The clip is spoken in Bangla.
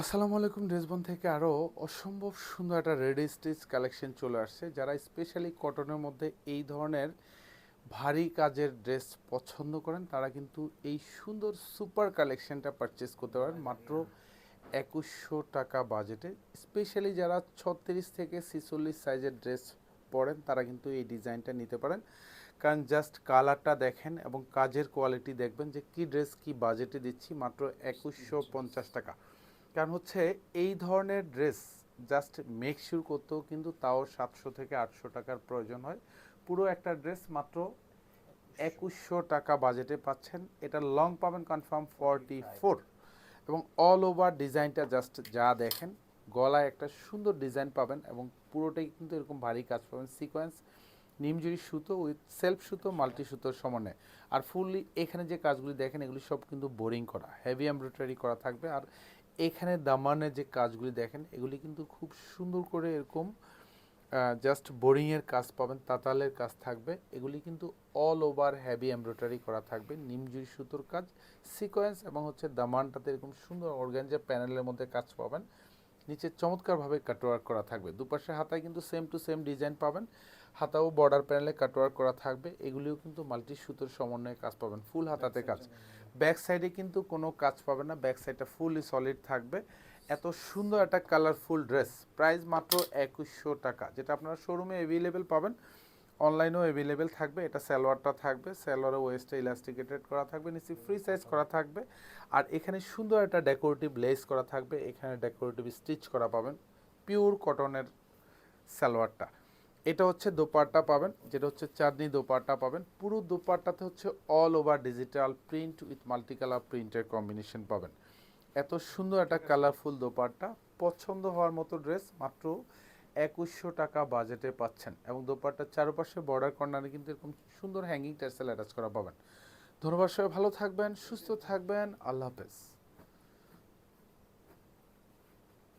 আসসালামু আলাইকুম। ড্রেসবন থেকে আরও অসম্ভব সুন্দর একটা রেডি স্টিচ কালেকশন চলে আসছে। যারা স্পেশালি কটনের মধ্যে এই ধরনের ভারী কাজের ড্রেস পছন্দ করেন তারা কিন্তু এই সুন্দর সুপার কালেকশনটা পারচেস করতে পারেন মাত্র 2100 টাকা বাজেটে। স্পেশালি যারা 36 থেকে 46 সাইজের ড্রেস পরেন তারা কিন্তু এই ডিজাইনটা নিতে পারেন, কারণ জাস্ট কালারটা দেখেন এবং কাজের কোয়ালিটি দেখবেন যে কি ড্রেস কি বাজেটে দিচ্ছি মাত্র 2150 টাকা। কারণ হচ্ছে এই ধরনের ড্রেস জাস্ট মেকশিওর করতেও কিন্তু তাও 700 থেকে 800 টাকার প্রয়োজন হয়। পুরো একটা ড্রেস মাত্র 2100 টাকা বাজেটে পাচ্ছেন। এটা লং পাবেন কনফার্ম 44 এবং অল ওভার ডিজাইনটা জাস্ট যা দেখেন, গলায় একটা সুন্দর ডিজাইন পাবেন এবং পুরোটাই কিন্তু এরকম ভারী কাজ পাবেন, সিকোয়েন্স নিমজুরি সুতো উইথ সেলফ সুতো মাল্টি সুতোর সমন্বয়ে। আর ফুললি এখানে যে কাজগুলি দেখেন এগুলি সব কিন্তু বোরিং করা, হেভি এমব্রয়ডারি করা থাকবে। আর এখানে দামানের যে কাজগুলি দেখেন এগুলি কিন্তু খুব সুন্দর করে এরকম জাস্ট বোরিংয়ের কাজ পাবেন, তাতালের কাজ থাকবে। এগুলি কিন্তু অল ওভার হেভি এমব্রয়ডারি করা থাকবে, নিমজুরি সুতোর কাজ, সিকোয়েন্স এবং হচ্ছে দামানটাতে এরকম সুন্দর অর্গানজা প্যানেলের মধ্যে কাজ পাবেন। নিচে চমৎকারভাবে কাটওয়ার্ক করা থাকবে। দুপাশে হাতায় কিন্তু সেম টু সেম ডিজাইন পাবেন, হাতাও বর্ডার প্যানেলে কাটওয়ার্ক করা থাকবে। এগুলিও কিন্তু মাল্টি সুতোর সমন্বয়ে কাজ পাবেন, ফুল হাতাতে কাজ। ব্যাক সাইডে কিন্তু কোনো কাজ পাবেন না, ব্যাক সাইডটা ফুললি সলিড থাকবে। এত সুন্দর একটা কালারফুল ড্রেস, প্রাইস মাত্র 2100 টাকা, যেটা আপনারা শোরুমে অ্যাভেলেবেল পাবেন, অনলাইনেও অ্যাভেলেবেল থাকবে। এটা সালোয়ারটা থাকবে, সালোয়ারে ওয়েস্টে ইলাস্টিকেটেড করা থাকবে, নিচে ফ্রি সাইজ করা থাকবে। আর এখানে সুন্দর একটা ডেকোরেটিভ লেস করা থাকবে, এখানে ডেকোরেটিভ স্টিচ করা পাবেন। পিওর কটনের সালোয়ারটা, এটা হচ্ছে দোপাট্টা পাবেন, যেটা হচ্ছে চাঁদনি দোপাট্টা পাবেন। পুরো দোপাট্টাতে হচ্ছে all over digital print with multi colour প্রিন্টের কম্বিনেশন পাবেন। এত সুন্দর একটা কালারফুল দোপাট্টা, পছন্দ হওয়ার মতো ড্রেস মাত্র 2100 টাকা বাজেটে পাচ্ছেন। এবং দোপাট্টার চারপাশে বর্ডার কর্নারে কিন্তু এরকম সুন্দর হ্যাঙ্গিং টার্সেল অ্যাটাচ করা পাবেন। ধন্যবাদ, সবাই ভালো থাকবেন, সুস্থ থাকবেন, আল্লাহ হাফেজ।